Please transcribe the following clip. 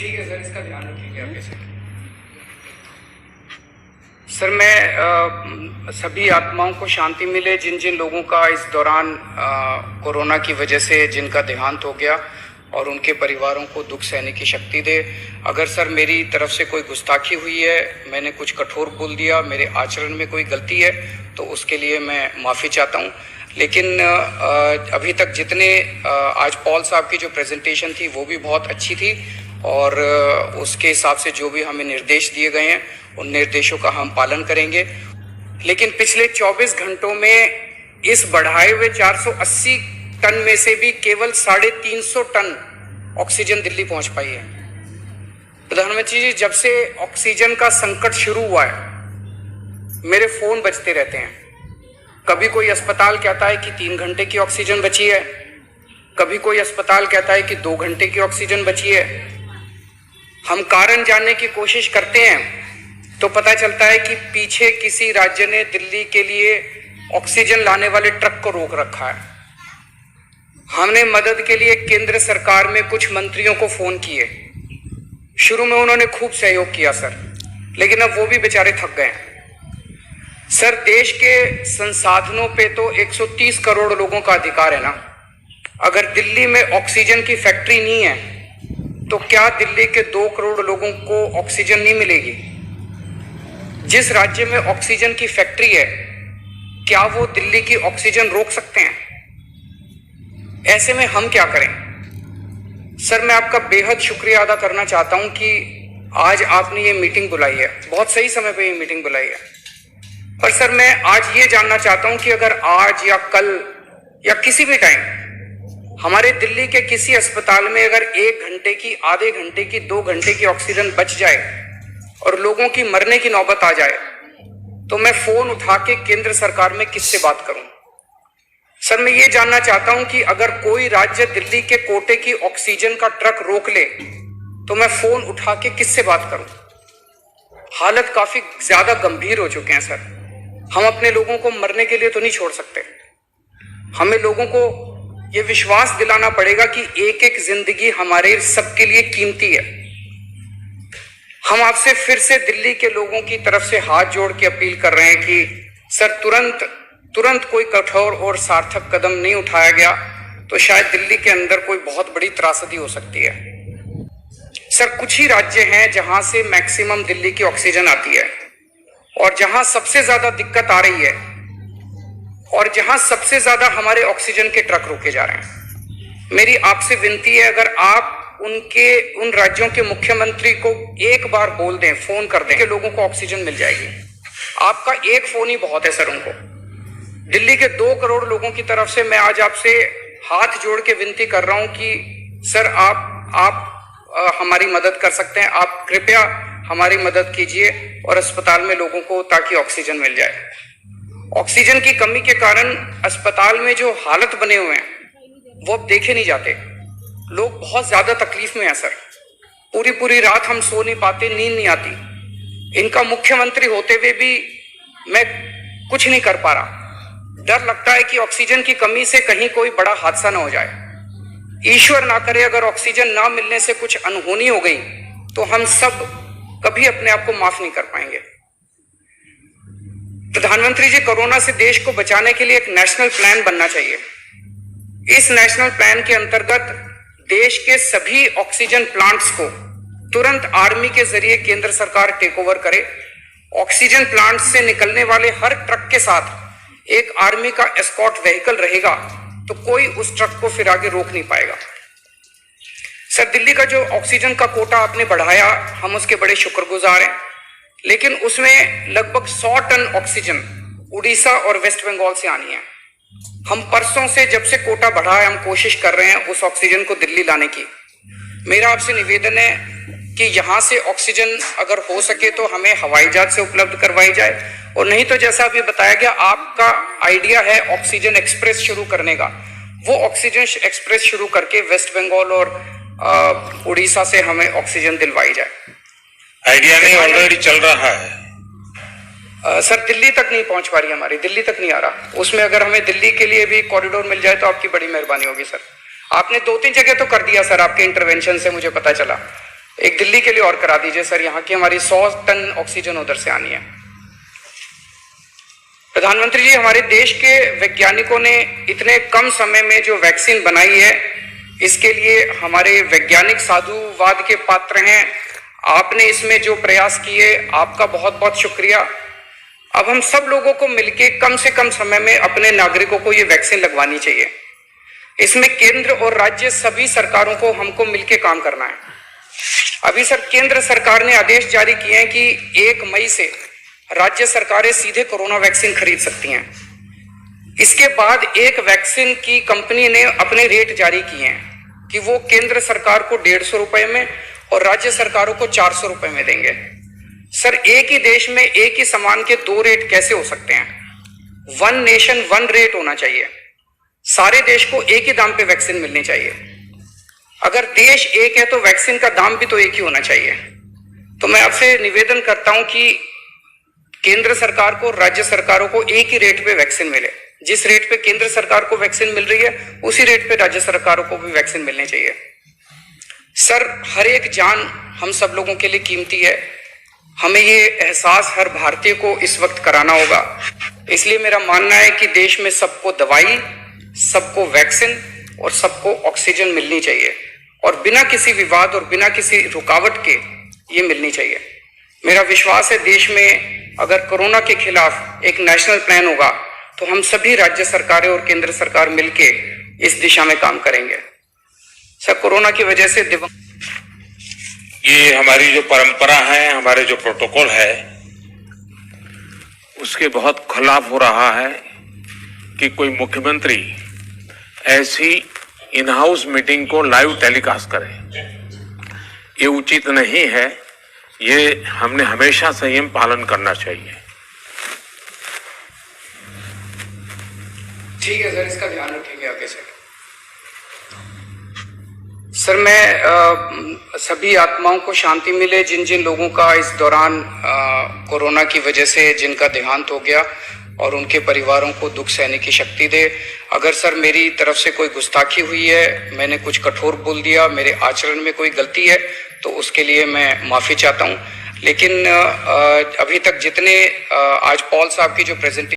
ठीक है सर, इसका ध्यान रखिएगा आप कैसे। सर मैं सभी आत्माओं को शांति मिले जिन जिन लोगों का इस दौरान कोरोना की वजह से जिनका देहांत हो गया, और उनके परिवारों को दुख सहने की शक्ति दे। अगर सर मेरी तरफ से कोई गुस्ताखी हुई है, मैंने कुछ कठोर बोल दिया, मेरे आचरण में कोई गलती है, तो उसके लिए मैं माफ़ी चाहता हूँ। लेकिन अभी तक जितने आज पॉल साहब की जो प्रेजेंटेशन थी वो भी बहुत अच्छी थी, और उसके हिसाब से जो भी हमें निर्देश दिए गए हैं उन निर्देशों का हम पालन करेंगे। लेकिन पिछले 24 घंटों में इस बढ़ाए हुए 480 टन में से भी केवल 350 टन ऑक्सीजन दिल्ली पहुंच पाई है। प्रधानमंत्री जी, जब से ऑक्सीजन का संकट शुरू हुआ है मेरे फोन बजते रहते हैं। कभी कोई अस्पताल कहता है कि 3 घंटे की ऑक्सीजन बची है, कभी कोई अस्पताल कहता है कि 2 घंटे की ऑक्सीजन बची है। हम कारण जानने की कोशिश करते हैं तो पता चलता है कि पीछे किसी राज्य ने दिल्ली के लिए ऑक्सीजन लाने वाले ट्रक को रोक रखा है। हमने मदद के लिए केंद्र सरकार में कुछ मंत्रियों को फोन किए। शुरू में उन्होंने खूब सहयोग किया सर, लेकिन अब वो भी बेचारे थक गए। सर, देश के संसाधनों पे तो 130 करोड़ लोगों का अधिकार है ना। अगर दिल्ली में ऑक्सीजन की फैक्ट्री नहीं है तो क्या दिल्ली के 2 करोड़ लोगों को ऑक्सीजन नहीं मिलेगी? जिस राज्य में ऑक्सीजन की फैक्ट्री है, क्या वो दिल्ली की ऑक्सीजन रोक सकते हैं? ऐसे में हम क्या करें? सर, मैं आपका बेहद शुक्रिया अदा करना चाहता हूं कि आज आपने ये मीटिंग बुलाई है, बहुत सही समय पे ये मीटिंग बुलाई है। पर सर, मैं आज ये जानना चाहता हूं कि अगर आज या कल या किसी भी टाइम हमारे दिल्ली के किसी अस्पताल में अगर 1 घंटे की, आधे घंटे की, 2 घंटे की ऑक्सीजन बच जाए और लोगों की मरने की नौबत आ जाए, तो मैं फोन उठा के केंद्र सरकार में किससे बात करूं? सर, मैं ये जानना चाहता हूं कि अगर कोई राज्य दिल्ली के कोटे की ऑक्सीजन का ट्रक रोक ले तो मैं फोन उठा के किससे बात करूं? हालत काफी ज्यादा गंभीर हो चुके हैं सर। हम अपने लोगों को मरने के लिए तो नहीं छोड़ सकते। हमें लोगों को ये विश्वास दिलाना पड़ेगा कि एक एक जिंदगी हमारे सबके लिए कीमती है। हम आपसे फिर से दिल्ली के लोगों की तरफ से हाथ जोड़ के अपील कर रहे हैं कि सर, तुरंत कोई कठोर और सार्थक कदम नहीं उठाया गया तो शायद दिल्ली के अंदर कोई बहुत बड़ी त्रासदी हो सकती है। सर, कुछ ही राज्य हैं जहां से मैक्सिमम दिल्ली की ऑक्सीजन आती है, और जहां सबसे ज्यादा दिक्कत आ रही है, और जहां सबसे ज्यादा हमारे ऑक्सीजन के ट्रक रोके जा रहे हैं। मेरी आपसे विनती है, अगर आप उन राज्यों के मुख्यमंत्री को एक बार बोल दें, फोन कर दें कि लोगों को ऑक्सीजन मिल जाएगी। आपका एक फोन ही बहुत है सर उनको। दिल्ली के 2 करोड़ लोगों की तरफ से मैं आज आपसे हाथ जोड़ के विनती कर रहा हूं कि सर, आप हमारी मदद कर सकते हैं। आप कृपया हमारी मदद कीजिए और अस्पताल में लोगों को, ताकि ऑक्सीजन मिल जाए। ऑक्सीजन की कमी के कारण अस्पताल में जो हालत बने हुए हैं वो अब देखे नहीं जाते। लोग बहुत ज्यादा तकलीफ में हैं सर। पूरी रात हम सो नहीं पाते, नींद नहीं आती। इनका मुख्यमंत्री होते हुए भी मैं कुछ नहीं कर पा रहा। डर लगता है कि ऑक्सीजन की कमी से कहीं कोई बड़ा हादसा ना हो जाए। ईश्वर ना करे अगर ऑक्सीजन ना मिलने से कुछ अनहोनी हो गई तो हम सब कभी अपने आप को माफ नहीं कर पाएंगे। प्रधानमंत्री जी, कोरोना से देश को बचाने के लिए एक नेशनल प्लान बनना चाहिए। इस नेशनल प्लान के अंतर्गत देश के सभी ऑक्सीजन प्लांट्स को तुरंत आर्मी के जरिए केंद्र सरकार टेक ओवर करे। ऑक्सीजन प्लांट से निकलने वाले हर ट्रक के साथ एक आर्मी का एस्कॉर्ट व्हीकल रहेगा, तो कोई उस ट्रक को फिर आगे रोक नहीं पाएगा। सर, दिल्ली का जो ऑक्सीजन का कोटा आपने बढ़ाया, हम उसके बड़े शुक्रगुजार हैं, लेकिन उसमें लगभग 100 टन ऑक्सीजन उड़ीसा और वेस्ट बंगाल से आनी है। हम परसों से, जब से कोटा बढ़ा है, हम कोशिश कर रहे हैं उस ऑक्सीजन को दिल्ली लाने की। मेरा आपसे निवेदन है कि यहाँ से ऑक्सीजन अगर हो सके तो हमें हवाई जहाज से उपलब्ध करवाई जाए, और नहीं तो जैसा अभी बताया गया, आपका आइडिया है ऑक्सीजन एक्सप्रेस शुरू करने का, वो ऑक्सीजन एक्सप्रेस शुरू करके वेस्ट बंगाल और उड़ीसा से हमें ऑक्सीजन दिलवाई जाए। आइडिया नहीं, ऑलरेडी चल रहा है। सर, दिल्ली तक नहीं पहुंच पा रही, हमारी दिल्ली तक नहीं आ रहा। उसमें अगर हमें दिल्ली के लिए भी कॉरिडोर मिल जाए तो आपकी बड़ी मेहरबानी होगी सर। आपने 2-3 जगह तो कर दिया सर, आपके इंटरवेंशन से मुझे पता चला। एक दिल्ली के लिए और करा दीजिए सर, यहाँ की हमारी 100 टन ऑक्सीजन उधर से आनी है। प्रधानमंत्री जी, हमारे देश के वैज्ञानिकों ने इतने कम समय में जो वैक्सीन बनाई है, इसके लिए हमारे वैज्ञानिक साधुवाद के पात्र हैं। आपने इसमें जो प्रयास किए, आपका बहुत बहुत शुक्रिया। अब हम सब लोगों को मिलके कम से कम समय में अपने नागरिकों को ये वैक्सीन लगवानी चाहिए। इसमें केंद्र और राज्य सभी सरकारों को हमको मिलके काम करना है। अभी सर केंद्र सरकार ने आदेश जारी किए हैं कि 1 मई से राज्य सरकारें सीधे कोरोना वैक्सीन खरीद सकती हैं। इसके बाद एक वैक्सीन की कंपनी ने अपने रेट जारी किए हैं कि वो केंद्र सरकार को 150 रुपए में और राज्य सरकारों को 400 रुपए में देंगे। सर, एक ही देश में एक ही सामान के 2 रेट कैसे हो सकते हैं? 1 नेशन 1 रेट होना चाहिए। सारे देश को एक ही दाम पे वैक्सीन मिलनी चाहिए। अगर देश एक है तो वैक्सीन का दाम भी तो एक ही होना चाहिए। तो मैं आपसे निवेदन करता हूं कि केंद्र सरकार को, राज्य सरकारों को एक ही रेट पे वैक्सीन मिले। जिस रेट पे केंद्र सरकार को वैक्सीन मिल रही है, उसी रेट पे राज्य सरकारों को भी वैक्सीन मिलनी चाहिए। सर, हर एक जान हम सब लोगों के लिए कीमती है। हमें ये एहसास हर भारतीय को इस वक्त कराना होगा। इसलिए मेरा मानना है कि देश में सबको दवाई, सबको वैक्सीन और सबको ऑक्सीजन मिलनी चाहिए, और बिना किसी विवाद और बिना किसी रुकावट के ये मिलनी चाहिए। मेरा विश्वास है देश में अगर कोरोना के खिलाफ एक नेशनल प्लान होगा तो हम सभी राज्य सरकारें और केंद्र सरकार मिलके इस दिशा में काम करेंगे। सर, कोरोना की वजह से ये हमारी जो परंपरा है, हमारे जो प्रोटोकॉल है, उसके बहुत खिलाफ हो रहा है कि कोई मुख्यमंत्री ऐसी इन हाउस मीटिंग को लाइव टेलीकास्ट करे। ये उचित नहीं है। ये हमने हमेशा संयम पालन करना चाहिए। ठीक है सर, इसका ध्यान रखेंगे आगे से। सर, मैं सभी आत्माओं को शांति मिले जिन जिन लोगों का इस दौरान कोरोना की वजह से जिनका देहांत हो गया, और उनके परिवारों को दुख सहने की शक्ति दे। अगर सर मेरी तरफ से कोई गुस्ताखी हुई है, मैंने कुछ कठोर बोल दिया, मेरे आचरण में कोई गलती है, तो उसके लिए मैं माफी चाहता हूं। लेकिन अभी तक जितने आज पॉल साहब की जो प्रेजेंटेशन